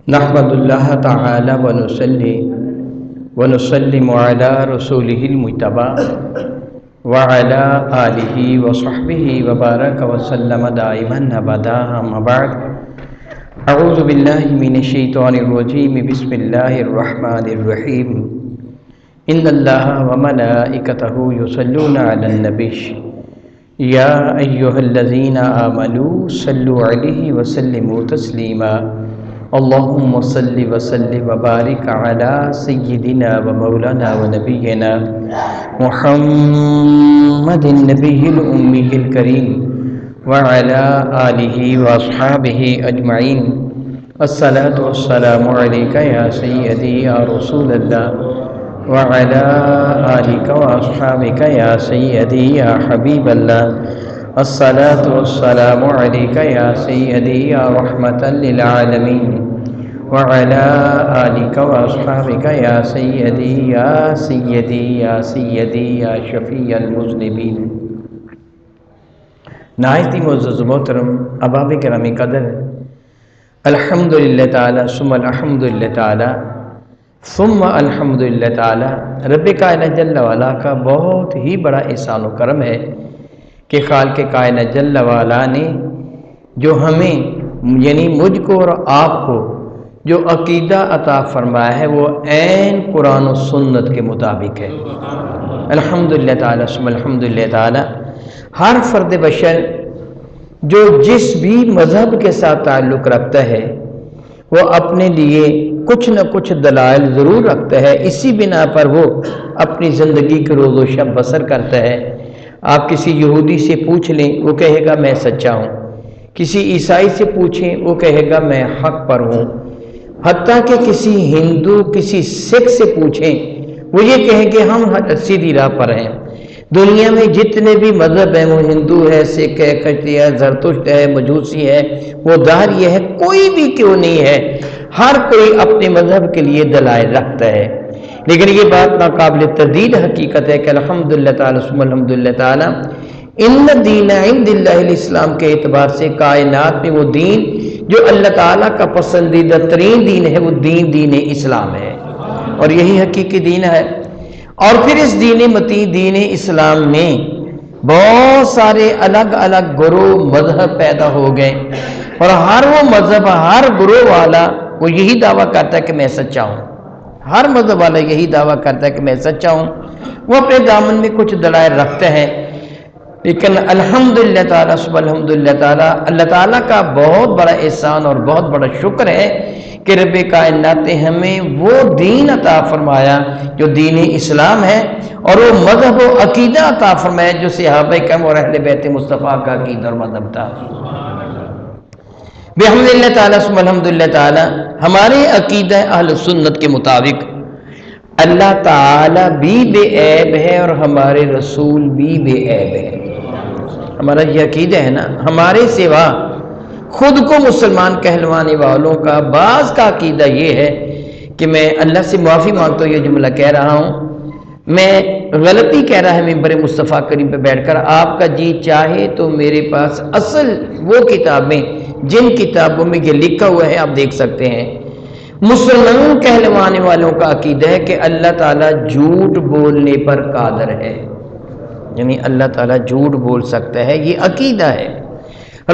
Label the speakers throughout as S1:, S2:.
S1: نحمد اللہ تعالی ونسلم علی رسولہ المجتبی وعلی آلہ وصحبہ وبارک وسلم دائما ابدا اما بعد اعوذ باللہ من الشیطان الرجیم بسم اللہ الرحمن الرحیم ان اللہ وملائکتہ یصلون علی النبی یا ایہا الذین آمنوا صلوا علیہ وسلموا تسلیما اللهم صل وسلم وبارك على سيدنا ومولانا ونبينا محمد النبي الأمي الكريم وعلى آله وأصحابه أجمعين الصلاة والسلام عليك يا سيدي يا رسول الله وعلى آلك وأصحابك يا سيدي يا حبيب الله الصلاة والسلام عليك يا سيدي يا رحمة للعالمين وعلى آلك وأصحابك يا سيدي يا سيدي يا سيدي يا شفيع المذنبين. نہایت معزز محترم احباب کرام قدر، الحمدللہ تعالی ثم الحمدللہ تعالی ثم الحمدللہ تعالی رب کائنات جل وعلا کا بہت ہی بڑا احسان و کرم ہے کہ خالق کائنات جل وعلا نے جو ہمیں یعنی مجھ کو اور آپ کو جو عقیدہ عطا فرمایا ہے وہ عین قرآن و سنت کے مطابق ہے. الحمدللہ تعالی ثم الحمدللہ تعالی ہر فرد بشر جو جس بھی مذہب کے ساتھ تعلق رکھتا ہے وہ اپنے لیے کچھ نہ کچھ دلائل ضرور رکھتا ہے، اسی بنا پر وہ اپنی زندگی کے روز و شب بسر کرتا ہے. آپ کسی یہودی سے پوچھ لیں وہ کہے گا میں سچا ہوں، کسی عیسائی سے پوچھیں وہ کہے گا میں حق پر ہوں، حتیٰ کہ کسی ہندو کسی سکھ سے پوچھیں وہ یہ کہیں کہ ہم سیدھی راہ پر ہیں. دنیا میں جتنے بھی مذہب ہیں، وہ ہندو ہے، سکھ ہے، کشتی ہے، زرتشت ہے، مجوسی ہے، وہ دہریہ ہے، کوئی بھی کیوں نہیں ہے، ہر کوئی اپنے مذہب کے لیے دلائل رکھتا ہے. لیکن یہ بات ناقابل تردید حقیقت ہے کہ الحمدللہ تعالی ثم الحمدللہ تعالی ان دین عند اللہ الاسلام کے اعتبار سے کائنات میں وہ دین جو اللہ تعالیٰ کا پسندیدہ ترین دین ہے وہ دین اسلام ہے، اور یہی حقیقی دین ہے. اور پھر اس دین متین دین اسلام میں بہت سارے الگ الگ گروہ مذہب پیدا ہو گئے، اور ہر وہ مذہب ہر گروہ والا وہ یہی دعویٰ کرتا ہے کہ میں سچا ہوں. ہر مذہب والا یہی دعویٰ کرتا ہے کہ میں سچا ہوں، وہ اپنے دامن میں کچھ دلائل رکھتے ہیں. لیکن الحمدللہ تعالیٰ ثم الحمدللہ تعالیٰ اللہ تعالیٰ کا بہت بڑا احسان اور بہت بڑا شکر ہے کہ رب کائنات نے ہمیں وہ دین عطا فرمایا جو دین اسلام ہے، اور وہ مذہب و عقیدہ عطا فرمایا جو صحابہ کرام اور اہل بیت مصطفیٰ کا عقیدہ اور مذہب تھا. بحمدللہ تعالیٰ ثم الحمدللہ تعالیٰ ہمارے عقیدہ اہل سنت کے مطابق اللہ تعالیٰ بھی بے عیب ہے اور ہمارے رسول بھی بے عیب ہے. ہمارا یہ عقیدہ ہے نا، ہمارے سوا خود کو مسلمان کہلوانے والوں کا بعض کا عقیدہ یہ ہے کہ میں اللہ سے معافی مانگتا ہوں، یہ جملہ کہہ رہا ہوں، میں غلطی کہہ رہا ہے ممبر مصطفیٰ کریم پہ بیٹھ کر، آپ کا جی چاہے تو میرے پاس اصل وہ کتابیں جن کتابوں میں یہ لکھا ہوا ہے آپ دیکھ سکتے ہیں. مسلمان کہلوانے والوں کا عقیدہ ہے کہ اللہ تعالیٰ جھوٹ بولنے پر قادر ہے، یعنی اللہ تعالیٰ جھوٹ بول سکتا ہے، یہ عقیدہ ہے.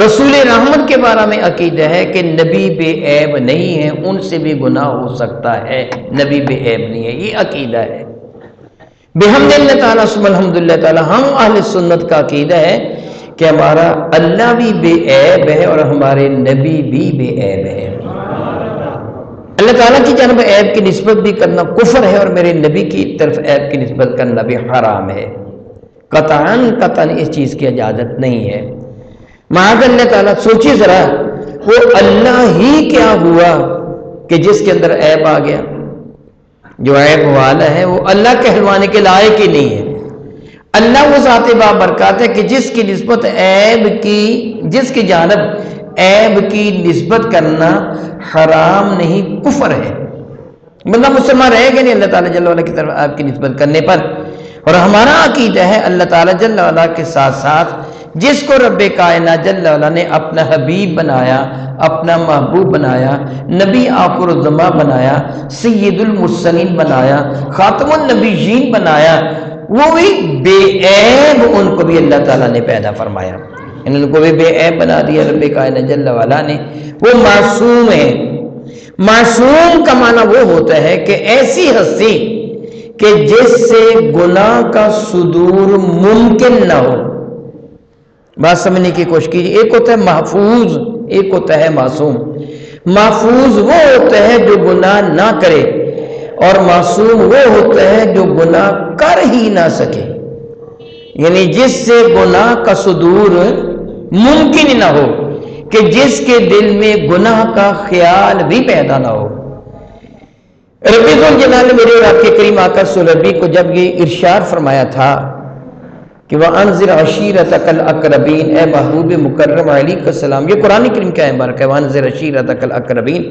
S1: رسول رحمت کے بارے میں عقیدہ ہے کہ نبی بے عیب نہیں ہے، ان سے بھی گناہ ہو سکتا ہے، نبی بے عیب نہیں ہے، یہ عقیدہ ہے. بحمدللہ تعالیٰ ثم الحمدللہ تعالیٰ ہم اہل سنت کا عقیدہ ہے کہ ہمارا اللہ بھی بے عیب ہے اور ہمارے نبی بھی بے عیب ہے. اللہ تعالیٰ کی جانب عیب کی نسبت بھی کرنا کفر ہے، اور میرے نبی کی طرف عیب کی نسبت کرنا بھی حرام ہے. قطعاً اس چیز کی اجازت نہیں ہے. معاذ اللہ تعالیٰ سوچیے ذرا، وہ اللہ ہی کیا ہوا کہ جس کے اندر عیب آ گیا؟ جو عیب والا ہے وہ اللہ کہلوانے کے لائق ہی نہیں ہے. اللہ وہ ذات بابرکات ہے کہ جس کی نسبت جس کی جانب عیب کی نسبت کرنا حرام نہیں، کفر ہے. بندہ مسلمان رہے گا نہیں اللہ تعالیٰ جل وعلا کی طرف عیب کی نسبت کرنے پر. اور ہمارا عقیدہ ہے اللہ تعالیٰ جل وعلا کے ساتھ ساتھ جس کو رب کائنات جل وعلا نے اپنا حبیب بنایا، اپنا محبوب بنایا، نبی آخر الزماں بنایا، سید المرسلین بنایا، خاتم النبیین بنایا، وہ بھی بے عیب ان کو بھی اللہ تعالیٰ نے پیدا فرمایا، ان کو بھی بے عیب بنا دیا رب کائنات جل وعلا نے۔ وہ معصوم ہے۔ معصوم کا معنی وہ ہوتا ہے کہ ایسی ہستی کہ جس سے گناہ کا صدور ممکن نہ ہو۔ بات سمجھنے کی کوشش کیجیے، ایک ہوتا ہے محفوظ، ایک ہوتا ہے معصوم۔ محفوظ وہ ہوتا ہے جو گناہ نہ کرے، اور معصوم وہ ہوتا ہے جو گناہ کر ہی نہ سکے، یعنی جس سے گناہ کا صدور ممکن نہ ہو، کہ جس کے دل میں گناہ کا خیال بھی پیدا نہ ہو۔ ربی ذوالجلال نے میرے رب کے کریم آقا صلی اللہ علیہ وسلم کو جب یہ ارشاد فرمایا تھا کہ وَأَنذِرْ عَشِيرَتَكَ الْأَقْرَبِينَ، اے محبوب مکرم علیہ السلام، یہ قرآن کریم کا مبارک ہے، وَأَنذِرْ عَشِيرَتَكَ الْأَقْرَبِينَ،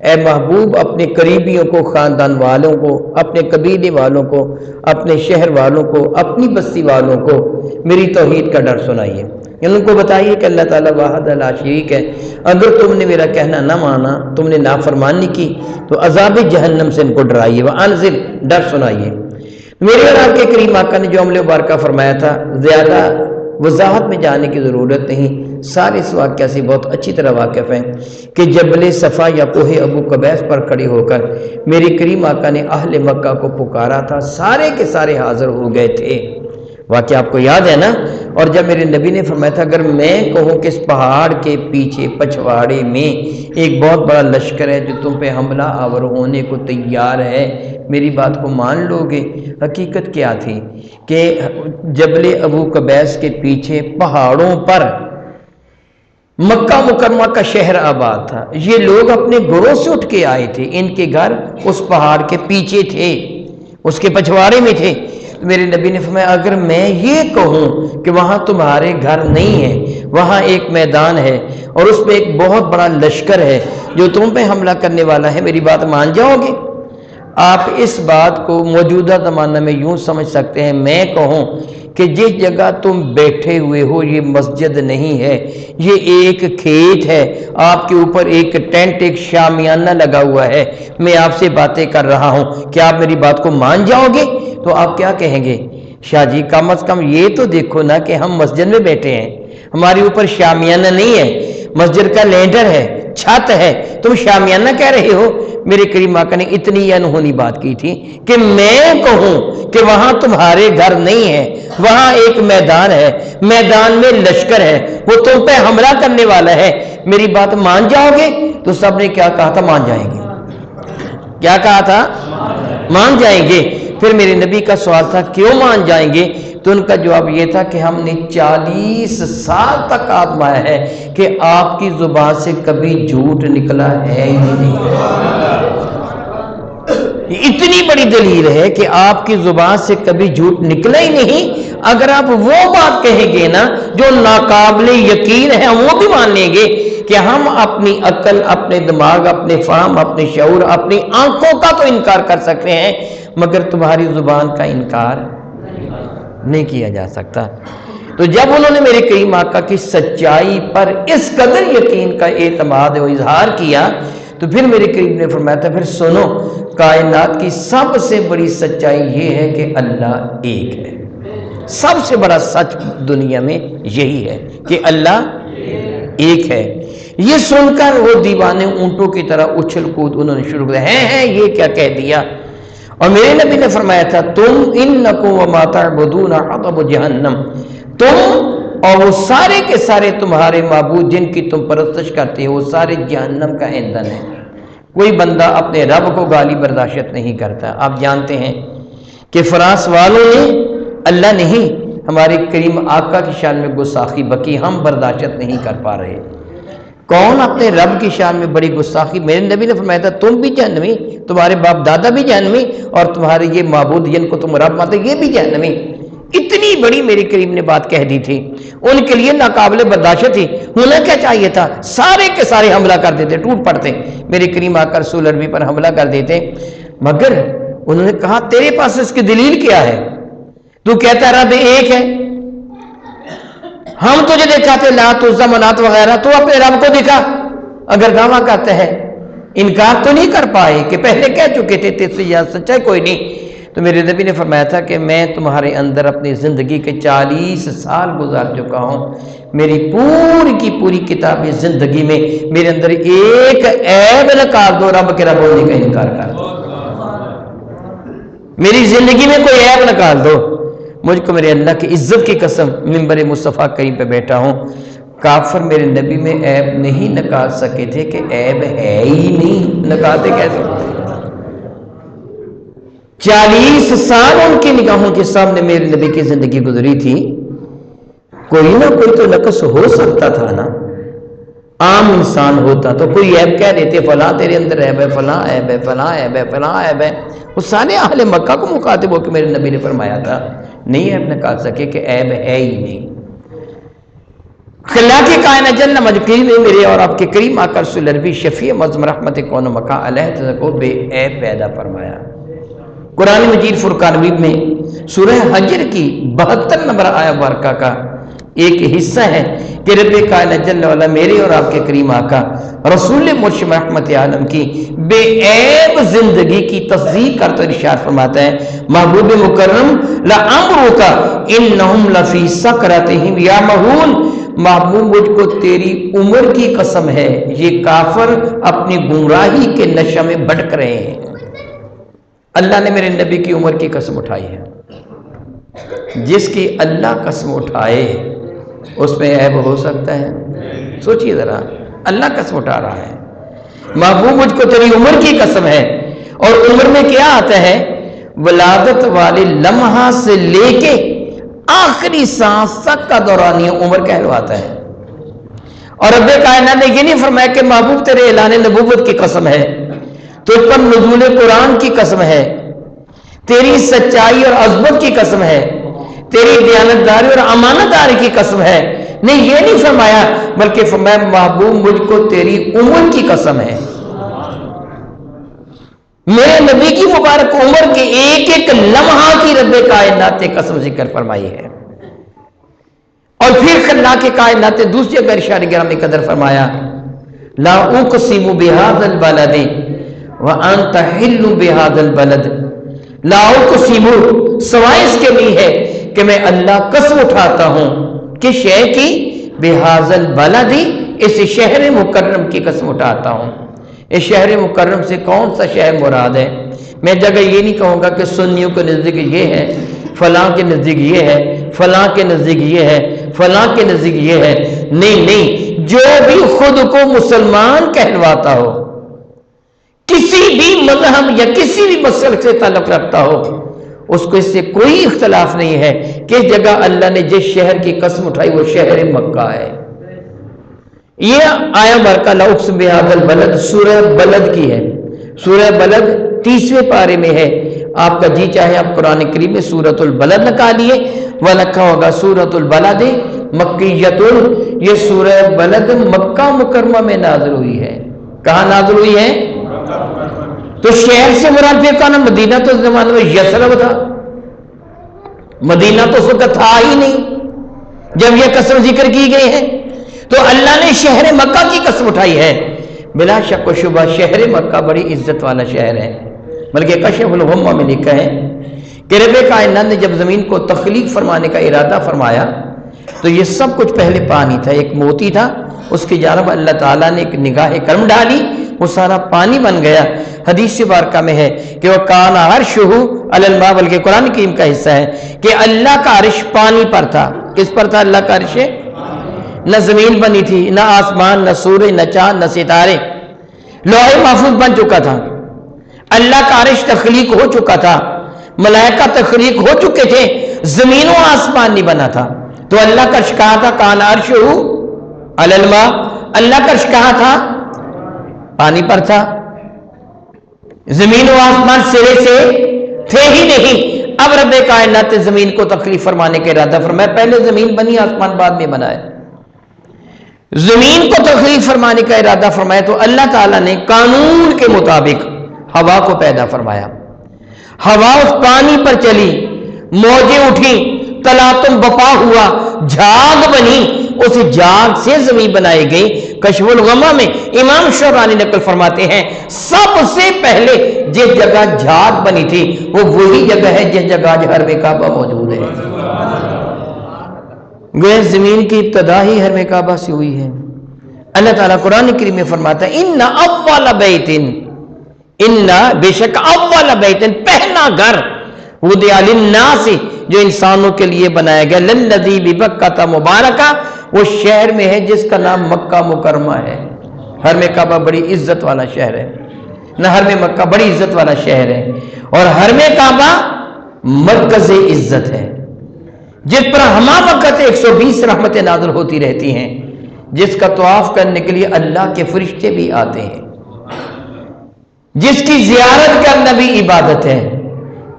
S1: اے محبوب اپنے قریبیوں کو، خاندان والوں کو، اپنے قبیلے والوں کو، اپنے شہر والوں کو، اپنی بستی والوں کو میری توحید کا ڈر سنائیے، یعنی ان کو بتائیے کہ اللہ تعالیٰ واحد لا شریک ہے، اگر تم نے میرا کہنا نہ مانا، تم نے نافرمانی کی، تو عذاب جہنم سے ان کو ڈرائیے، وَأَنذِرْ، ڈر سنائیے۔ میرے اور آپ کے کریم آقا نے جو عمل مبارکہ فرمایا تھا، زیادہ وضاحت میں جانے کی ضرورت نہیں، سارے اس واقعہ سے بہت اچھی طرح واقف ہیں کہ جبل صفا یا کوہ ابو قبیس پر کھڑے ہو کر میرے کریم آقا نے اہل مکہ کو پکارا تھا، سارے کے سارے حاضر ہو گئے تھے، واقعہ آپ کو یاد ہے نا۔ اور جب میرے نبی نے فرمایا تھا اگر میں کہوں کہ اس پہاڑ کے پیچھے پچھواڑے میں ایک بہت بڑا لشکر ہے جو تم پہ حملہ آور ہونے کو تیار ہے، میری بات کو مان لو گے؟ حقیقت کیا تھی کہ جبل ابو قبیس کے پیچھے پہاڑوں پر مکہ مکرمہ کا شہر آباد تھا، یہ لوگ اپنے گھروں سے اٹھ کے آئے تھے، ان کے گھر اس پہاڑ کے پیچھے تھے، اس کے پچھواڑے میں تھے۔ میرے نبی نے فرمایا اگر میں یہ کہوں کہ وہاں تمہارے گھر نہیں ہے، وہاں ایک میدان ہے اور اس میں ایک بہت بڑا لشکر ہے جو تم پہ حملہ کرنے والا ہے، میری بات مان جاؤ گے؟ آپ اس بات کو موجودہ زمانہ میں یوں سمجھ سکتے ہیں، میں کہوں کہ جس جگہ تم بیٹھے ہوئے ہو یہ مسجد نہیں ہے، یہ ایک کھیت ہے، آپ کے اوپر ایک ٹینٹ، ایک شامیانہ لگا ہوا ہے، میں آپ سے باتیں کر رہا ہوں، کیا آپ میری بات کو مان جاؤ گے؟ تو آپ کیا کہیں گے؟ شاہ جی کم از کم یہ تو دیکھو نا کہ ہم مسجد میں بیٹھے ہیں، ہمارے اوپر شامیانہ نہیں ہے، مسجد کا لینڈر ہے، چھت ہے، تم شامیانہ کہہ رہے ہو؟ میرے کریم آقا نے اتنی انہونی بات کی تھی کہ میں کہوں کہ وہاں تمہارے گھر نہیں ہے، وہاں ایک میدان ہے، میدان میں لشکر ہے، وہ تم پہ حملہ کرنے والا ہے، میری بات مان جاؤ گے؟ تو سب نے کیا کہا تھا؟ مان جائیں گے۔ کیا کہا تھا؟ مان جائیں گے۔ پھر میرے نبی کا سوال تھا کیوں مان جائیں گے؟ تو ان کا جواب یہ تھا کہ ہم نے 40 سال تک آزمایا ہے کہ آپ کی زبان سے کبھی جھوٹ نکلا ہے ہی نہیں۔ اتنی بڑی دلیل ہے کہ آپ کی زبان سے کبھی جھوٹ نکلا ہی نہیں۔ اگر آپ وہ بات کہیں گے نا جو ناقابل یقین ہے، ہم وہ بھی مان لیں گے کہ ہم اپنی عقل، اپنے دماغ، اپنے فہم، اپنے شعور، اپنی آنکھوں کا تو انکار کر سکتے ہیں مگر تمہاری زبان کا انکار نہیں کیا جا سکتا۔ تو جب انہوں نے میرے کریم آقا کی سچائی پر اس قدر یقین کا اعتماد و اظہار کیا تو پھر میرے کریم نے فرمایا تھا پھر سنو، کائنات کی سب سے بڑی سچائی یہ ہے کہ اللہ ایک ہے۔ سب سے بڑا سچ دنیا میں یہی ہے کہ اللہ ایک ہے۔ یہ سن کر وہ دیوانے اونٹوں کی طرح اچھل کود انہوں نے شروع کیا، ہیں یہ کیا کہہ دیا؟ اور میرے نبی نے فرمایا تھا تم انکم وما تعبدون حطب جہنم، تم اور وہ سارے کے سارے تمہارے معبود جن کی تم پرستش کرتے ہو وہ سارے جہنم کا ایندھن ہے۔ کوئی بندہ اپنے رب کو گالی برداشت نہیں کرتا۔ آپ جانتے ہیں کہ فرانس والوں نے اللہ نہیں ہمارے کریم آقا کی شان میں گستاخی بکی، ہم برداشت نہیں کر پا رہے۔ کون اپنے رب کی شان میں بڑی گستاخی؟ میرے نبی نے فرمایا تھا تم بھی جہنمی، تمہارے باپ دادا بھی جہنمی، اور تمہارے یہ معبود جن کو تم رب مانتے یہ بھی جہنمی۔ اتنی بڑی میری کریم نے بات کہہ دی تھی، ان کے لیے ناقابل برداشت تھی۔ ہونا کیا چاہیے تھا؟ سارے کے سارے حملہ کر دیتے، ٹوٹ پڑتے، میرے کریم آ کر رسول عربی پر حملہ کر دیتے، مگر انہوں نے کہا تیرے پاس اس کی دلیل کیا ہے؟ تو کہتا رب ایک ہے، ہم تجھے دکھاتے لات عزا منات وغیرہ، تو اپنے رب کو دکھا۔ اگر دعویٰ کرتے ہیں، انکار تو نہیں کر پائے کہ پہلے کہہ چکے تھے تیرے سے یہ سچا ہے کوئی نہیں۔ تو میرے نبی نے فرمایا تھا کہ میں تمہارے اندر اپنی زندگی کے 40 سال گزار چکا ہوں، میری پوری کی پوری کتاب زندگی میں میرے اندر ایک عیب نکال دو، رب کے رب ہونے کا انکار کر دو، میری زندگی میں کوئی عیب نکال دو۔ مجھ کو میرے اللہ کی عزت کی قسم منبر مصطفیٰ کریم پہ بیٹھا ہوں، کافر میرے نبی میں عیب نہیں نکال سکے تھے کہ عیب ہے ہی نہیں، نکالتے کیسے؟ 40 سال ان کی نگاہوں کے سامنے میرے نبی کی زندگی گزری تھی، کوئی نہ کوئی تو نقص ہو سکتا تھا نا، عام انسان ہوتا تو کوئی عیب کہہ دیتے، فلاں تیرے اندر عیب ہے، فلاں عیب ہے، فلاں عیب ہے، فلاں عیب ہے۔ وہ سارے اہل مکہ کو مخاطب ہو کے میرے نبی نے فرمایا تھا، نہیں عیب نکال سکے کہ عیب ہے ہی نہیں۔ خلا کی کائنات جل مجدی میں میرے اور آپ کے کریم آقا رسول عربی شفیع معظم رحمت کون و مکان علیہ کو بے عیب پیدا فرمایا۔ قرآن مجید فرقان حمید میں سورہ حجر کی 72 نمبر آیہ مبارکہ کا ایک حصہ ہے کہ رب کائنات جل وعلا میرے اور آپ کے کریم آقا رسول مرشد رحمت عالم کی بے عیب زندگی کی تصدیق کرتے ارشاد فرماتا ہے، محبوب مکرم لعمرک انہم لفی سکرتہم یعمہون، محبوب مجھ کو تیری عمر کی قسم ہے، یہ کافر اپنی گمراہی کے نشہ میں بھٹک رہے ہیں۔ اللہ نے میرے نبی کی عمر کی قسم اٹھائی ہے، جس کی اللہ قسم اٹھائے اس میں عیب ہو سکتا ہے؟ سوچئے ذرا، اللہ قسم اٹھا رہا ہے، محبوب مجھ کو تیری عمر کی قسم ہے، اور عمر میں کیا آتا ہے؟ ولادت والے لمحہ سے لے کے آخری سانس تک کا دورانیہ عمر کہلواتا ہے۔ اور رب کائنات نے یہ نہیں فرمایا کہ محبوب تیرے اعلان نبوت کی قسم ہے، تجھ پر نزول قرآن کی قسم ہے، تیری سچائی اور عظمت کی قسم ہے، تیری دیانتداری اور امانت داری کی قسم ہے، نہیں یہ نہیں فرمایا، بلکہ فرمایا محبوب مجھ کو تیری عمر کی قسم ہے۔ میرے نبی کی مبارک عمر کے ایک ایک لمحہ کی رب کائنات نے قسم ذکر فرمائی ہے۔ اور پھر خلاق کائنات دوسری اگر ارشاد گرامی قدر فرمایا، لا اقسم بہذا البلد وانت حل بہذا البلد، لا اقسم سوائے اس کے بھی ہے کہ میں اللہ قسم اٹھاتا ہوں کہ شے کی، بہذا البلد اس شہر مکرم کی قسم اٹھاتا ہوں۔ اس شہر مکرم سے کون سا شہر مراد ہے؟ میں جگہ یہ نہیں کہوں گا کہ سنیوں کے نزدیک یہ ہے، فلاں کے نزدیک یہ ہے، فلاں کے نزدیک یہ ہے، فلاں کے نزدیک یہ ہے، نہیں نہیں، جو بھی خود کو مسلمان کہلواتا ہو، کسی بھی مذہب یا کسی بھی مسلک سے تعلق رکھتا ہو، اس کو اس سے کوئی اختلاف نہیں ہے کہ اس جگہ اللہ نے جس شہر کی قسم اٹھائی وہ شہر مکہ ہے۔ یہ آیا برکہ لا اقسم بہذا البلد سورہ بلد کی ہے، سورہ بلد 30ویں پارے میں ہے۔ آپ کا جی چاہے آپ قرآن کریم میں سورۃ البلد نکالیے، وہ لکھا ہوگا سورۃ البلد مکیۃ، یہ سورہ بلد مکہ مکرمہ میں نازل ہوئی ہے۔ کہاں نازل ہوئی ہے؟ تو شہر سے مراد پھر کہا نا، مدینہ تو اس زمانے میں یثرب تھا، مدینہ تو اس وقت تھا ہی نہیں جب یہ قسم ذکر کی گئی ہے، تو اللہ نے شہر مکہ کی قسم اٹھائی ہے۔ بلا شک و شبہ شہر مکہ بڑی عزت والا شہر ہے، بلکہ کشف الغمہ میں لکھا ہے کہ رب کائنات نے جب زمین کو تخلیق فرمانے کا ارادہ فرمایا تو یہ سب کچھ پہلے پانی تھا، ایک موتی تھا، اس کی جانب اللہ تعالیٰ نے ایک نگاہ کرم ڈالی، وہ سارا پانی بن گیا۔ حدیث بارکہ میں ہے کہ وہ کان عرشہ علی الماء، بلکہ قرآن کریم کا حصہ ہے کہ اللہ کا عرش پانی پر تھا۔ کس پر تھا اللہ کا عرش؟ نہ زمین بنی تھی، نہ آسمان، نہ سورج، نہ چاند، نہ ستارے، لوح محفوظ بن چکا تھا، اللہ کا عرش تخلیق ہو چکا تھا، ملائکہ تخلیق ہو چکے تھے، زمین و آسمان نہیں بنا تھا۔ تو اللہ کا عرش کہاں تھا؟ کان عرشہ علی الماء، اللہ کا عرش کہاں تھا؟ پانی پر تھا، زمین و آسمان سرے سے تھے ہی نہیں۔ اب رب کائنات نے زمین کو تخلیق فرمانے کا ارادہ فرمایا، پہلے زمین بنی، آسمان بعد میں بنا ہے۔ زمین کو تخلیق فرمانے کا ارادہ فرمایا تو اللہ تعالیٰ نے قانون کے مطابق ہوا کو پیدا فرمایا، ہوا اس پانی پر چلی، موجیں اٹھیں، تلاطم بپا ہوا، جھاگ بنی، اس جھاگ سے زمین بنائی گئی۔ کشف الغمہ میں امام شعرانی نقل فرماتے ہیں سب سے پہلے جس جگہ جھاگ بنی تھی وہ وہی جگہ ہے جس جگہ آج حرم کعبہ موجود ہے۔ گویا زمین کی ابتدا ہی حرم کعبہ سے ہوئی ہے۔ اللہ تعالیٰ قرآن کریم میں فرماتا ہے ان اول بیت، ان بے شک اول بیت، پہلا گھر، وضع للناس، جو انسانوں کے لیے بنایا گیا، للذی ببکۃ مبارکہ، وہ شہر میں ہے جس کا نام مکہ مکرمہ ہے۔ حرم کعبہ بڑی عزت والا شہر ہے، نہ حرم مکہ بڑی عزت والا شہر ہے، اور حرم کعبہ مرکز عزت ہے، جس پر ہمہ وقت 120 رحمتیں نازل ہوتی رہتی ہیں، جس کا طواف کرنے کے لیے اللہ کے فرشتے بھی آتے ہیں، جس کی زیارت کرنا بھی عبادت ہے۔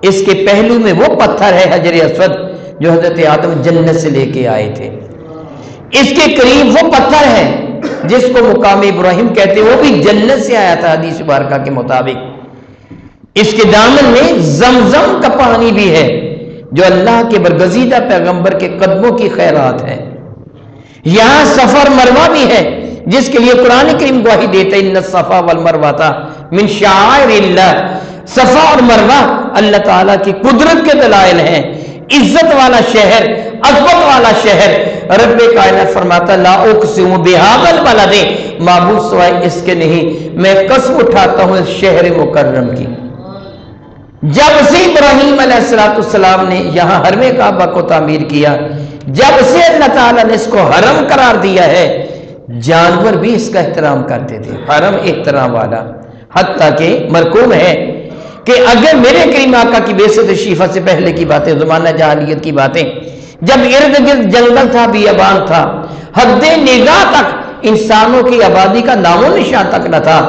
S1: اس کے پہلو میں وہ پتھر ہے حجر اسود جو حضرت آدم جنت سے لے کے آئے تھے، اس کے قریب وہ پتھر ہے جس کو مقام ابراہیم کہتے ہیں، وہ بھی جنت سے آیا تھا حدیث مبارکہ کے مطابق۔ اس کے دامن میں زمزم کا پانی بھی ہے جو اللہ کے برگزیدہ پیغمبر کے قدموں کی خیرات ہے۔ یہاں صفا اور مروہ بھی ہے جس کے لیے قرآن کریم گواہی دیتا ہے ان الصفا والمروہ من شعائر اللہ، صفا اور مروہ اللہ تعالیٰ کی قدرت کے دلائل ہیں۔ عزت والا شہر، عظمت والا شہر، رب کائنات فرماتا لا اقسم بہذا البلد، معبود سوائے اس کے نہیں، میں قسم اٹھاتا ہوں اس شہر مکرم کی۔ جب سے ابراہیم علیہ السلام نے یہاں حرم کعبہ کو تعمیر کیا، جب سے اللہ تعالیٰ نے اس کو حرم قرار دیا ہے، جانور بھی اس کا احترام کرتے تھے، حرم احترام والا، حتیٰ کہ مرقوم ہے کہ اگر میرے کریم آقا کی بعثت شریفہ سے پہلے کی باتیں، زمانہ جاہلیت کی باتیں، جب ارد گرد جنگل تھا، بیابان تھا، حد نگاہ تک انسانوں کی آبادی کا نام و نشان تک نہ تھا،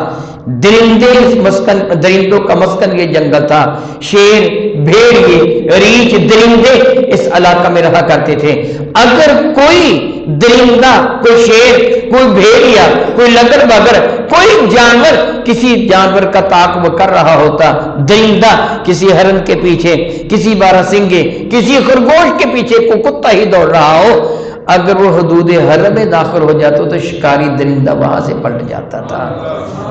S1: درندوں کا مسکن یہ جنگل تھا، شیر، بھیڑیے، ریچھ، درندے اس علاقہ میں رہا کرتے تھے۔ اگر کوئی درندہ، کوئی شیر، کوئی بھیڑیا، کوئی لگر بگر، کوئی جانور کسی جانور کا تعاقب کر رہا ہوتا، درندہ کسی ہرن کے پیچھے، کسی باراسنگے، کسی خرگوش کے پیچھے کوئی کتا ہی دوڑ رہا ہو، اگر وہ حدود حرم میں داخل ہو جاتا تو شکاری درندہ وہاں سے پلٹ جاتا تھا،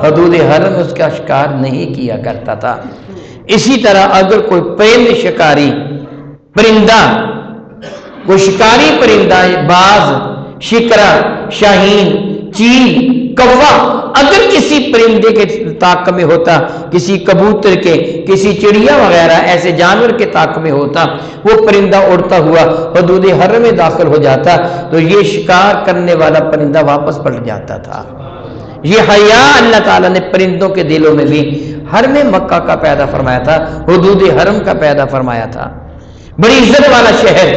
S1: حدود حرم اس کا شکار نہیں کیا کرتا تھا۔ اسی طرح اگر کوئی پرند شکاری پرندہ، کوئی شکاری پرندہ، باز، شکرا، شاہین، چیل، کوا، اگر کسی پرندے کے طاقت میں ہوتا، کسی کبوتر کے، کسی چڑیا وغیرہ ایسے جانور کے طاقت میں ہوتا، وہ پرندہ اڑتا ہوا حدود حرم میں داخل ہو جاتا تو یہ شکار کرنے والا پرندہ واپس پلٹ جاتا تھا۔ یہ حیا اللہ تعالیٰ نے پرندوں کے دلوں میں بھی حرم مکہ کا پیدا فرمایا تھا، حدود حرم کا پیدا فرمایا تھا۔ بڑی عزت والا شہر،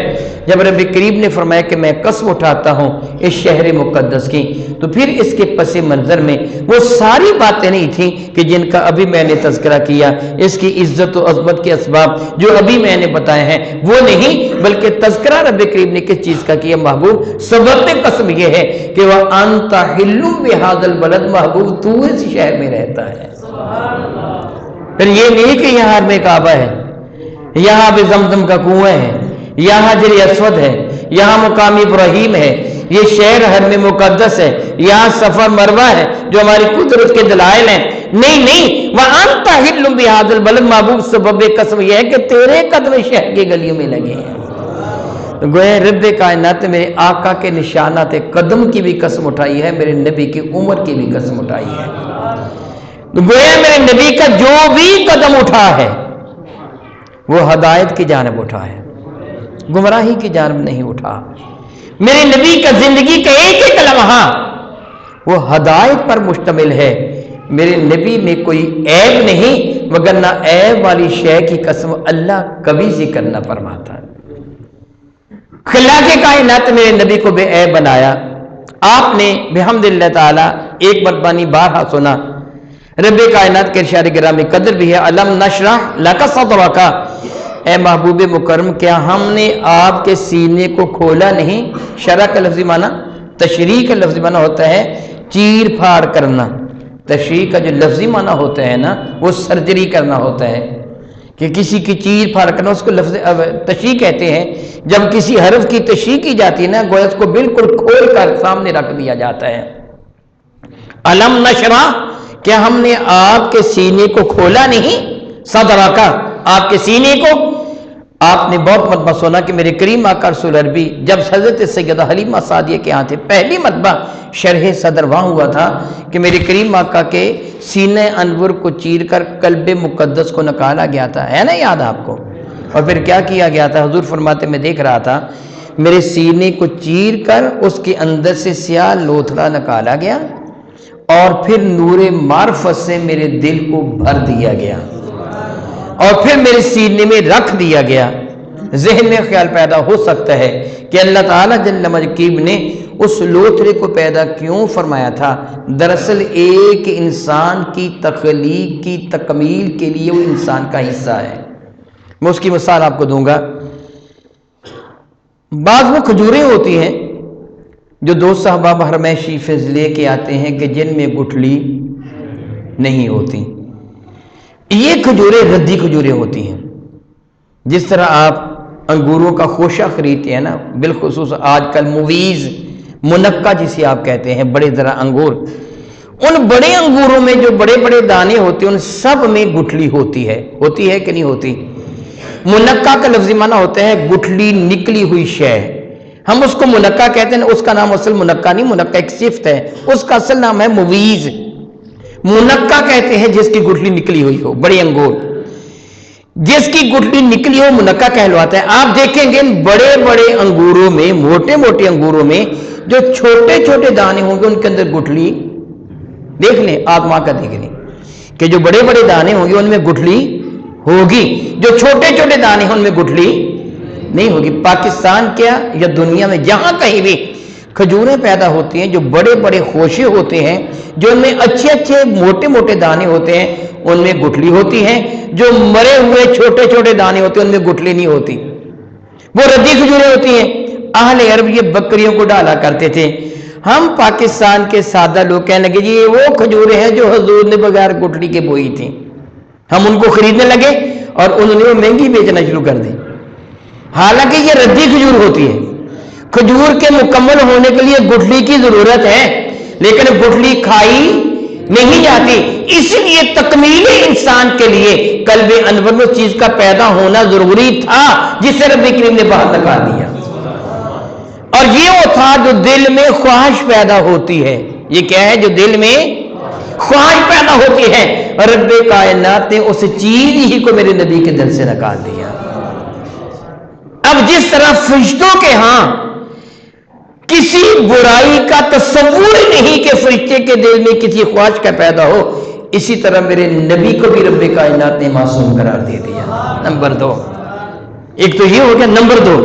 S1: جب رب کریم نے فرمایا کہ میں قسم اٹھاتا ہوں اس شہر مقدس کی، تو پھر اس کے پس منظر میں وہ ساری باتیں نہیں تھیں کہ جن کا ابھی میں نے تذکرہ کیا، اس کی عزت و عظمت کے اسباب جو ابھی میں نے بتائے ہیں وہ نہیں، بلکہ تذکرہ رب کریم نے کس چیز کا کیا محبوب؟ سبب قسم یہ ہے کہ وَأَنْتَ حِلٌّ بِهَذَا الْبَلَدِ، محبوب تو اس شہر میں رہتا ہے۔ پھر یہ نہیں کہ یہاں حرم کعبہ ہے، یہاں بھی زمزم کا کنواں ہے، یہاں حجر اسود ہے، یہاں مقام ابراہیم ہے، یہ شہر حرم مقدس ہے، یہاں صفا مروہ ہے جو ہماری قدرت کے دلائل ہیں۔ نہیں نہیں، وَأَنْتَ حِلٌّ بِهَذَا الْبَلَدِ، محبوب سبب قسم یہ ہے کہ تیرے قدم شہر کی گلیوں میں لگے ہیں۔ تو گویا رب کائنات نے میرے آقا کے نشانات قدم کی بھی قسم اٹھائی ہے، میرے نبی کی عمر کی بھی قسم اٹھائی ہے۔ تو گویا میرے نبی کا جو بھی قدم اٹھا ہے وہ ہدایت کی جانب اٹھا ہے، گمراہی کی جانب نہیں اٹھا۔ میرے نبی کا زندگی کا ایک ایک لمحہ وہ ہدایت پر مشتمل ہے۔ میرے نبی میں کوئی عیب نہیں، مگر نہ عیب والی شے کی قسم اللہ کبھی ذکر نہ فرماتا۔ خلاق کائنات میرے نبی کو بے عیب بنایا۔ آپ نے بحمد اللہ تعالی ایک مرتبہ بارہا سنا، رب کائنات کے ارشاد گرامی قدر بھی ہے، الم نشرح لک صدرک، اے محبوب مکرم کیا ہم نے آپ کے سینے کو کھولا نہیں؟ شرح کا لفظی معنی، تشریح کا لفظی معنی ہوتا ہے چیر پھاڑ کرنا، تشریح کا جو لفظی معنی ہوتا ہے نا وہ سرجری کرنا ہوتا ہے، کہ کسی کی چیر پھاڑ کرنا، اس کو لفظ تشریح کہتے ہیں۔ جب کسی حرف کی تشریح کی جاتی ہے نا، گویا اس کو بالکل کھول کر سامنے رکھ دیا جاتا ہے۔ الم نشرح، کیا ہم نے آپ کے سینے کو کھولا نہیں؟ صدرہ کا، آپ کے سینے کو۔ آپ نے بہت مرتبہ سنا کہ میرے کریم آقا رسول عربی جب حضرت سیدہ حلیمہ سعدیہ کے ہاں تھے، پہلی مرتبہ شرح صدر وہاں ہوا تھا کہ میرے کریم آقا کے سینہ انور کو چیر کر قلب مقدس کو نکالا گیا تھا، ہے نا یاد آپ کو؟ اور پھر کیا کیا گیا تھا؟ حضور فرماتے میں دیکھ رہا تھا میرے سینے کو چیر کر اس کے اندر سے سیاہ لوتھڑا نکالا گیا اور پھر نور معرفت سے میرے دل کو بھر دیا گیا اور پھر میرے سینے میں رکھ دیا گیا۔ ذہن میں خیال پیدا ہو سکتا ہے کہ اللہ تعالیٰ جل مجید نے اس لوتھڑے کو پیدا کیوں فرمایا تھا؟ دراصل ایک انسان کی تخلیق کی تکمیل کے لیے وہ انسان کا حصہ ہے۔ میں اس کی مثال آپ کو دوں گا۔ بعض وہ کھجوریں ہوتی ہیں جو دو صحابہ حرمین شریف لے کے آتے ہیں کہ جن میں گٹھلی نہیں ہوتی۔ یہ کھجوریں ردی کھجوریں ہوتی ہیں۔ جس طرح آپ انگوروں کا خوشہ خریدتے ہیں نا، بالخصوص آج کل مویز، منقع جسے آپ کہتے ہیں، بڑے ذرا انگور، ان بڑے انگوروں میں جو بڑے بڑے دانے ہوتے ہیں ان سب میں گٹھلی ہوتی ہے کہ نہیں ہوتی؟ منقع کا لفظی معنی ہوتا ہے گٹھلی نکلی ہوئی شے، ہم اس کو منقع کہتے ہیں۔ اس کا نام اصل منقع نہیں، منقع ایک صفت ہے، اس کا اصل نام ہے مویز۔ منقع کہتے ہیں جس کی گٹھلی نکلی ہوئی ہو، بڑے انگور جس کی گٹھلی نکلی ہو منقع کہلواتا ہے۔ آپ دیکھیں گے بڑے بڑے انگوروں میں، موٹے موٹے انگوروں میں جو چھوٹے چھوٹے دانے ہوں گے ان کے اندر گٹھلی، دیکھ لیں آپ وہاں کا دیکھ لیں کہ جو بڑے بڑے دانے ہوں گے ان میں گٹھلی ہوگی، جو چھوٹے چھوٹے دانے ہیں ان میں گٹھلی نہیں ہوگی۔ پاکستان کیا یا دنیا میں جہاں کہیں بھی کھجوریں پیدا ہوتی ہیں جو بڑے بڑے خوشے ہوتے ہیں، جو ان میں اچھے اچھے موٹے موٹے دانے ہوتے ہیں ان میں گٹھلی ہوتی ہیں، جو مرے ہوئے چھوٹے چھوٹے دانے ہوتے ہیں ان میں گٹھلی نہیں ہوتی، وہ ردی کھجوریں ہوتی ہیں۔ اہل عرب یہ بکریوں کو ڈالا کرتے تھے۔ ہم پاکستان کے سادہ لوگ کہنے لگے جی یہ وہ کھجوریں ہیں جو حضور نے بغیر گٹھلی کے بوئی تھیں، ہم ان کو خریدنے لگے اور انہوں نے وہ مہنگی بیچنا شروع کر دی، حالانکہ یہ ردی کھجور ہوتی ہے۔ کھجور کے مکمل ہونے کے لیے گٹھلی کی ضرورت ہے، لیکن گٹھلی کھائی نہیں جاتی، اس لیے تکمیل انسان کے لیے قلب انور میں اس چیز کا پیدا ہونا ضروری تھا جسے رب کریم نے باہر لگا دیا، اور یہ وہ تھا جو دل میں خواہش پیدا ہوتی ہے۔ یہ کیا ہے جو دل میں خواہش پیدا ہوتی ہے؟ رب کائنات نے اس چیز ہی کو میرے نبی کے دل سے نکال دیا۔ اب جس طرح فرشتوں کے ہاں کسی برائی کا تصور نہیں کہ فرشتے کے دل میں کسی خواہش کا پیدا ہو، اسی طرح میرے نبی کو بھی رب کائنات نے معصوم قرار دے دیا۔ نمبر 2، ایک تو یہ ہو گیا۔ نمبر 2،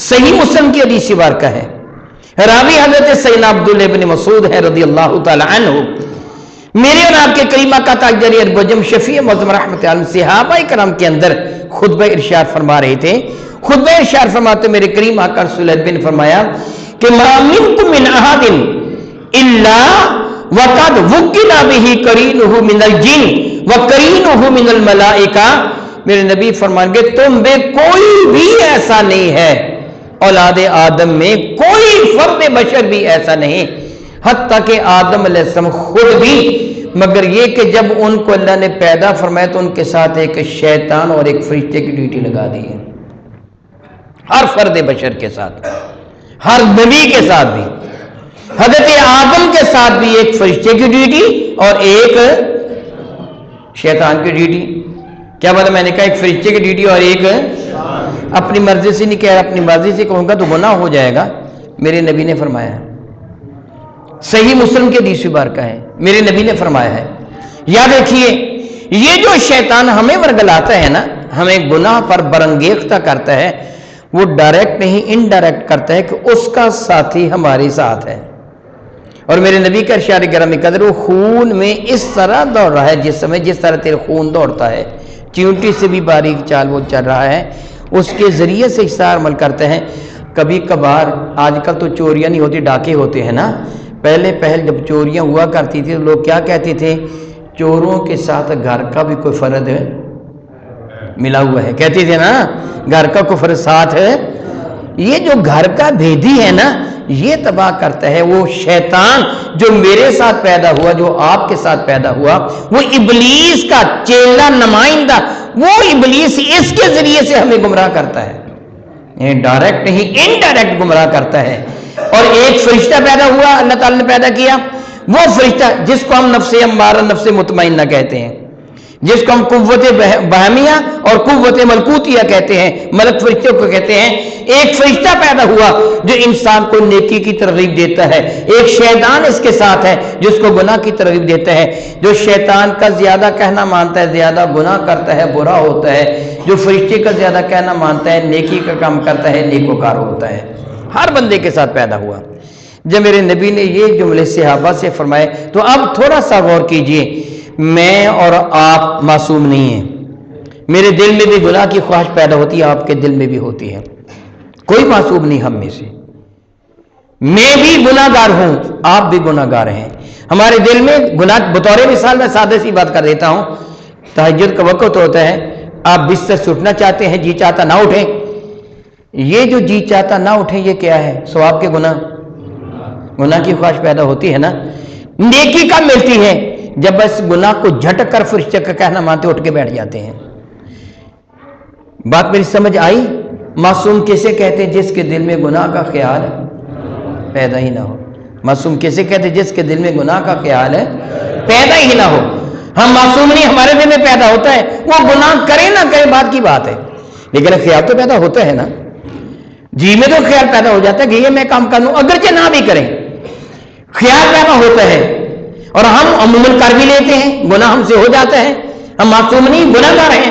S1: صحیح مسلم کی حدیث بارکہ ہے، راوی حضرت سیدنا عبداللہ بن مسعود ہے رضی اللہ تعالی عنہ۔ میرے اور آپ کے کریمہ کا تاجر اربجم شفیع معظم رحمت عالم صحابہ کرام کے اندر خطبہ ارشاد فرما رہے تھے۔ خطبہ ارشاد فرماتے میرے کریم آقا رسول اللہ نے فرمایا کہ ما منکم من احد الا وقد وکل به قرینہ من الجن وقرینہ من الملائکہ۔ میرے نبی فرمائیں گے تم میں کوئی بھی ایسا نہیں ہے، اولاد آدم میں کوئی فرد بشر بھی ایسا نہیں، حتیٰ کہ آدم علیہ السلام خود بھی، مگر یہ کہ جب ان کو اللہ نے پیدا فرمایا تو ان کے ساتھ ایک شیطان اور ایک فرشتے کی ڈیوٹی لگا دی ہے۔ ہر فرد بشر کے ساتھ، ہر نبی کے ساتھ بھی، حضرت آدم کے ساتھ بھی ایک فرشتے کی ڈیوٹی اور ایک شیطان کی ڈیوٹی۔ کیا بتا میں نے کہا ایک فرشتے کی ڈیوٹی اور ایک، اپنی مرضی سے نہیں کہہ رہا، اپنی مرضی سے کہوں گا تو گناہ ہو جائے گا، میرے نبی نے فرمایا ہے۔ صحیح مسلم کے حدیث مبارکہ ہے، میرے نبی نے فرمایا ہے۔ یاد رکھیے یہ جو شیطان ہمیں ورگلاتا ہے نا، ہمیں گناہ پر برانگیختہ کرتا ہے، وہ ڈائریکٹ نہیں انڈائریکٹ کرتا ہے کہ اس کا ساتھی ہمارے ساتھ ہے۔ اور میرے نبی کا ارشاد گرامی قدر وہ خون میں اس طرح دوڑ رہا ہے جس طرح تیرے خون دوڑتا ہے، چیونٹی سے بھی باریک چال وہ چل رہا ہے، اس کے ذریعے سے اس طرح عمل کرتے ہیں۔ کبھی کبھار آج کل تو چوریاں نہیں ہوتی، ڈاکے ہوتے ہیں نا، پہلے جب چوریاں ہوا کرتی تھی لوگ کیا کہتے تھے، چوروں کے ساتھ گھر کا بھی کوئی فرد ملا ہوا ہے. کہتے تھے نا گھر کا کفر ساتھ ہے. یہ جو گھر کا بھیدی ہے نا یہ تباہ کرتا ہے. وہ شیطان جو میرے ساتھ پیدا ہوا, جو آپ کے ساتھ پیدا ہوا, وہ ابلیس کا چیلا نمائندہ, وہ ابلیس اس کے ذریعے سے ہمیں گمراہ کرتا ہے. ڈائریکٹ نہیں, انڈائریکٹ گمراہ کرتا ہے. اور ایک فرشتہ پیدا ہوا, اللہ تعالیٰ نے پیدا کیا, وہ فرشتہ جس کو ہم نفس امارہ نفس مطمئنہ کہتے ہیں, جس کو ہم قوت بہمیہ اور قوت ملکوتیہ کہتے ہیں, ملک فرشتوں کو کہتے ہیں. ایک فرشتہ پیدا ہوا جو انسان کو نیکی کی ترغیب دیتا ہے. ایک شیطان اس کے ساتھ ہے جس کو گناہ کی ترغیب دیتا ہے. جو شیطان کا زیادہ کہنا مانتا ہے زیادہ گناہ کرتا ہے, برا ہوتا ہے. جو فرشتے کا زیادہ کہنا مانتا ہے نیکی کا کام کرتا ہے, نیکوکار ہوتا ہے. ہر بندے کے ساتھ پیدا ہوا. جب میرے نبی نے یہ جملے صحابہ سے فرمائے تو اب تھوڑا سا غور کیجئے, میں اور آپ معصوم نہیں ہیں. میرے دل میں بھی گناہ کی خواہش پیدا ہوتی ہے, آپ کے دل میں بھی ہوتی ہے. کوئی معصوم نہیں ہم میں سے. میں بھی گناہ گار ہوں, آپ بھی گناہ گار ہیں. ہمارے دل میں گناہ, بطور مثال میں سادہ سی بات کر دیتا ہوں. تہجد کا وقت ہوتا ہے, آپ بستر سے اٹھنا چاہتے ہیں, جی چاہتا نہ اٹھیں. یہ جو جی چاہتا نہ اٹھیں یہ کیا ہے؟ ثواب کے گناہ کی خواہش پیدا ہوتی ہے نا. نیکی کب ملتی ہے؟ جب بس گناہ کو جھٹک کر فرشتے کا کہنا مانتے اٹھ کے بیٹھ جاتے ہیں. بات میری سمجھ آئی؟ معصوم کیسے کہتے ہیں؟ جس کے دل میں گناہ کا خیال پیدا ہی نہ ہو. معصوم کیسے کہتے ہیں؟ جس کے دل میں گناہ کا خیال ہے پیدا ہی نہ ہو. ہم معصوم نہیں, ہمارے دل میں پیدا ہوتا ہے. وہ گناہ کرے نہ کرے بات کی بات ہے, لیکن خیال تو پیدا ہوتا ہے نا. جی میں تو خیال پیدا ہو جاتا ہے کہ یہ میں کام کر لوں, اگرچہ نہ بھی کریں خیال پیدا ہوتا ہے. اور ہم عموماً کر بھی لیتے ہیں, گناہ ہم سے ہو جاتا ہے. ہم معصوم نہیں, گناہ گار ہیں,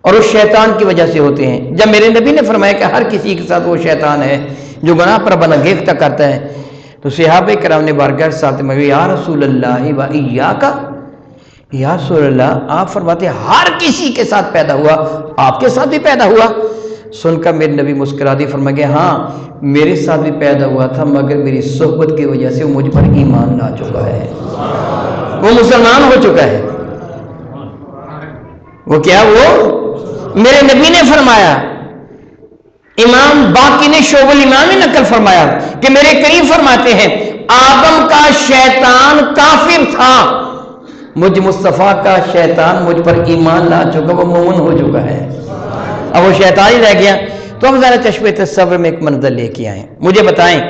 S1: اور اس شیطان کی وجہ سے ہوتے ہیں. جب میرے نبی نے فرمایا کہ ہر کسی کے ساتھ وہ شیطان ہے جو گناہ پر بنگیختہ کرتا ہے, تو صحابہ کرام نے بارگاہ ساتھ میں یا رسول اللہ و ایاک, یا رسول اللہ آپ فرماتے ہیں ہر کسی کے ساتھ پیدا ہوا, آپ کے ساتھ بھی پیدا ہوا. سن کر میرے نبی مسکرا دی, فرمایا کہ ہاں میرے ساتھ بھی پیدا ہوا تھا, مگر میری صحبت کی وجہ سے وہ مجھ پر ایمان لا چکا ہے, وہ مسلمان ہو چکا ہے. وہ کیا؟ وہ میرے نبی نے فرمایا, امام باقی نے شعب الایمان میں نقل فرمایا کہ میرے کریم فرماتے ہیں آدم کا شیطان کافر تھا, مجھ مصطفیٰ کا شیطان مجھ پر ایمان لا چکا, وہ مومن ہو چکا ہے. اب وہ شیطان ہی رہ گیا. تو ہم ذرا چشمے تصور میں ایک منظر لے کے آئیں. مجھے بتائیں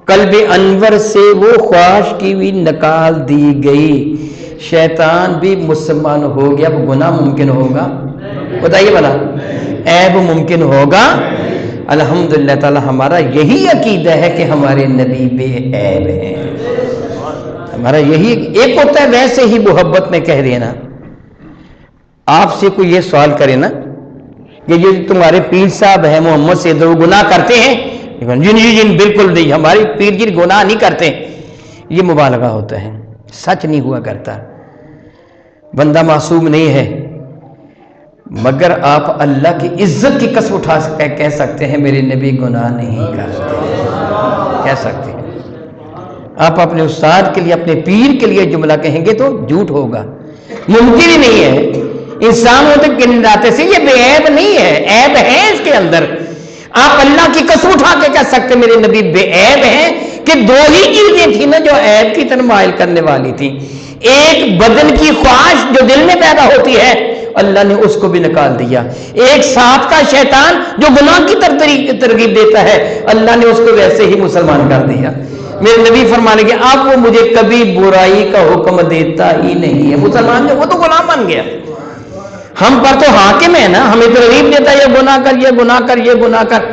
S1: قلب انور سے وہ خواہش کی بھی نکال دی گئی, شیطان بھی مسلمان ہو گیا, اب گناہ ممکن ہوگا؟ بتائیے بھلا, عیب ممکن ہوگا؟ الحمدللہ تعالی ہمارا یہی عقیدہ ہے کہ ہمارے نبی بے عیب ہیں. ہمارا یہی ایک ہوتا ہے ویسے ہی محبت میں کہہ دینا. آپ سے کوئی یہ سوال کرے نا کہ یہ تمہارے پیر صاحب ہیں محمد سے وہ گناہ کرتے ہیں, جن جن بالکل نہیں, ہماری پیر جی گناہ نہیں کرتے, یہ مبالغہ ہوتا ہے, سچ نہیں ہوا کرتا. بندہ معصوم نہیں ہے, مگر آپ اللہ کی عزت کی قسم اٹھا کہہ سکتے ہیں میرے نبی گناہ نہیں کرتے, کہہ سکتے ہیں. آپ اپنے استاد کے لیے, اپنے پیر کے لیے جملہ کہیں گے تو جھوٹ ہوگا, ممکن ہی نہیں ہے. انسان ہوتے گناتے سے, یہ بے عیب نہیں ہے, عیب ہے اس کے اندر. آپ اللہ کی قسم اٹھا کے کہہ سکتے میرے نبی بے عیب ہیں, کہ دو ہی چیزیں تھیں نا جو عیب کی طرف مائل کرنے والی تھی. ایک بدن کی خواہش جو دل میں پیدا ہوتی ہے, اللہ نے اس کو بھی نکال دیا. ایک ساتھ کا شیطان جو گناہ کی ترغیب دیتا ہے, اللہ نے اس کو ویسے ہی مسلمان کر دیا. میرے نبی فرمانے کے آپ وہ مجھے کبھی برائی کا حکم دیتا ہی نہیں ہے. مسلمان جو وہ تو غلام بن گیا, ہم پر تو حاکم ہے نا, ہمیں ترغیب دیتا ہے یہ گناہ کر, یہ گناہ کر, یہ گناہ کر.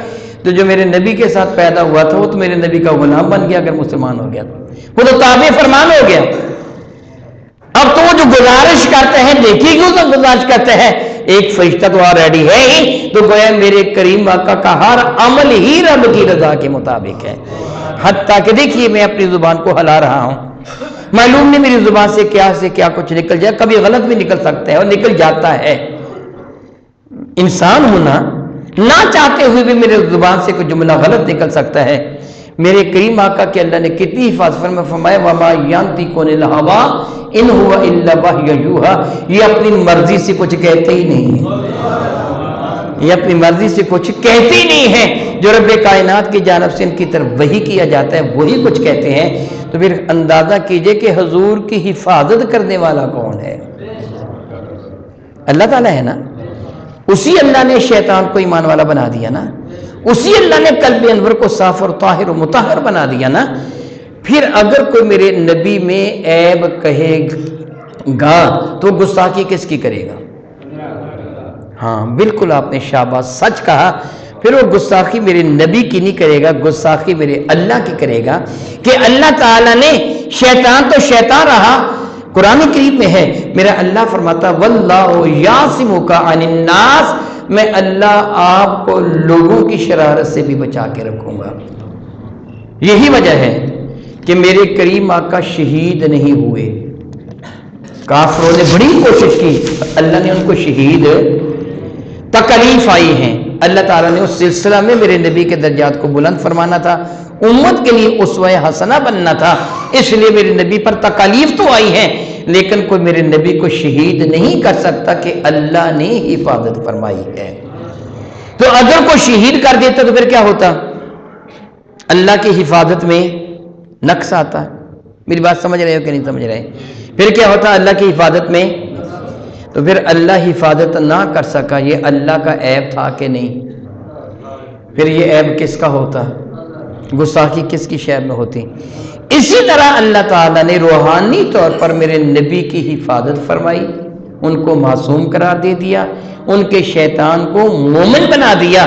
S1: تو جو میرے نبی کے ساتھ پیدا ہوا تھا وہ تو میرے نبی کا غلام بن گیا. اگر مسلمان ہو گیا وہ تو تابع فرمان ہو گیا. اب تو وہ جو گزارش کرتے ہیں, دیکھی کیوں تو گزارش کرتے ہیں, ایک فرشتہ تو آلریڈی ہے ہی, تو گویا میرے کریم آقا کا ہر عمل ہی رب کی رضا کے مطابق ہے. حتیٰ کہ دیکھیے میں اپنی زبان کو ہلا رہا ہوں, معلوم نہیں میری زبان سے کیا کچھ نکل جائے, کبھی غلط بھی نکل سکتا ہے اور نکل جاتا ہے. انسان ہونا, نہ چاہتے ہوئے بھی میرے زبان سے کوئی جملہ غلط نکل سکتا ہے. میرے کریم آقا کے اللہ نے کتنی حفاظت فرمایا وما ینطق عن الہویٰ ان ہوا الا وحی یوحیٰ، یہ اپنی مرضی سے کچھ کہتے ہی نہیں ہیں، یہ اپنی مرضی سے کچھ کہتے ہی نہیں ہیں، جو رب کائنات کی جانب سے ان کی طرف وحی کیا جاتا ہے وہی کچھ کہتے ہیں۔ تو پھر اندازہ کیجئے کہ حضور کی حفاظت کرنے والا کون ہے؟ اللہ تعالیٰ ہے نا، اسی اللہ نے شیطان کو ایمان والا بنا دیا نا، اسی اللہ نے قلب انور کو صاف اور طاہر و مطہر بنا دیا نا۔ پھر اگر کوئی میرے نبی میں عیب کہے گا تو گستاخی کس کی کرے گا؟ ہاں بالکل آپ نے شاباش سچ کہا، پھر وہ گستاخی میرے نبی کی نہیں کرے گا، گستاخی میرے اللہ کی کرے گا کہ اللہ تعالیٰ نے شیطان تو شیطان رہا، قرآن کریم میں ہے میرا اللہ فرماتا واللہ یعصمک عن الناس، میں اللہ آپ کو لوگوں کی شرارت سے بھی بچا کے رکھوں گا۔ یہی وجہ ہے کہ میرے کریم آقا شہید نہیں ہوئے، کافروں نے بڑی کوشش کی، اللہ نے ان کو شہید، تکلیف آئی ہیں، اللہ تعالیٰ نے اس سلسلہ میں میرے نبی کے درجات کو بلند فرمانا تھا، امت کے لیے اسوہ حسنہ بننا تھا، اس لیے میرے نبی پر تکالیف تو آئی ہیں، لیکن کوئی میرے نبی کو شہید نہیں کر سکتا کہ اللہ نے حفاظت فرمائی ہے۔ تو اگر کوئی شہید کر دیتا تو پھر کیا ہوتا؟ اللہ کی حفاظت میں نقص آتا۔ میری بات سمجھ رہے ہو کہ نہیں سمجھ رہے؟ پھر کیا ہوتا اللہ کی حفاظت میں؟ تو پھر اللہ حفاظت نہ کر سکا، یہ اللہ کا عیب تھا کہ نہیں؟ پھر یہ عیب کس کا ہوتا؟ گستاخی کس کی شعب میں ہوتی؟ اسی طرح اللہ تعالیٰ نے روحانی طور پر میرے نبی کی حفاظت فرمائی، ان کو معصوم قرار دے دیا، ان کے شیطان کو مومن بنا دیا۔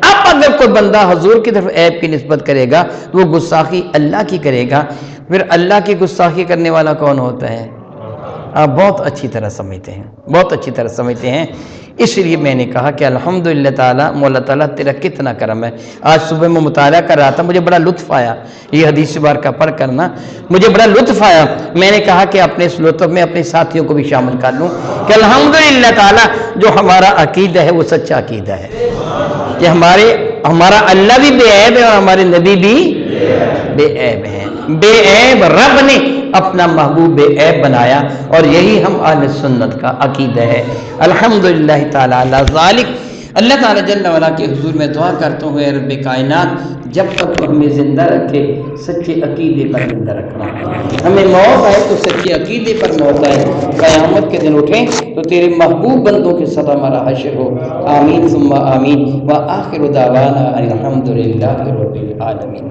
S1: اب اگر کوئی بندہ حضور کی طرف عیب کی نسبت کرے گا تو وہ گستاخی اللہ کی کرے گا، پھر اللہ کی گستاخی کرنے والا کون ہوتا ہے؟ آپ بہت اچھی طرح سمجھتے ہیں، بہت اچھی طرح سمجھتے ہیں۔ اس لیے میں نے کہا کہ الحمدللہ تعالیٰ، مولا تعالیٰ تیرا کتنا کرم ہے۔ آج صبح میں مطالعہ کر رہا تھا، مجھے بڑا لطف آیا، یہ حدیث بارکہ پڑھ کرنا مجھے بڑا لطف آیا۔ میں نے کہا کہ اپنے اس لطف میں اپنے ساتھیوں کو بھی شامل کر لوں کہ الحمدللہ تعالیٰ جو ہمارا عقیدہ ہے وہ سچا عقیدہ ہے کہ ہمارا اللہ بھی بے عیب ہے اور ہمارے نبی بھی بے عیب ہیں۔ بے عیب رب نے اپنا محبوب بے عیب بنایا، اور یہی ہم اہل سنت کا عقیدہ ہے۔ الحمدللہ تعالی علی ذالک۔ اللہ تعالیٰ جل وعلا کے حضور میں دعا کرتا ہوں اے رب کائنات، جب تک تو ہمیں زندہ رکھے سچے عقیدے پر زندہ رکھنا، ہمیں موت آئے تو سچے عقیدے پر موت آئے، قیامت کے دن اٹھیں تو تیرے محبوب بندوں کے ساتھ ہمارا حشر ہو۔ آمین ثم آمین، وآخر دعوانا الحمدللہ رب العالمین۔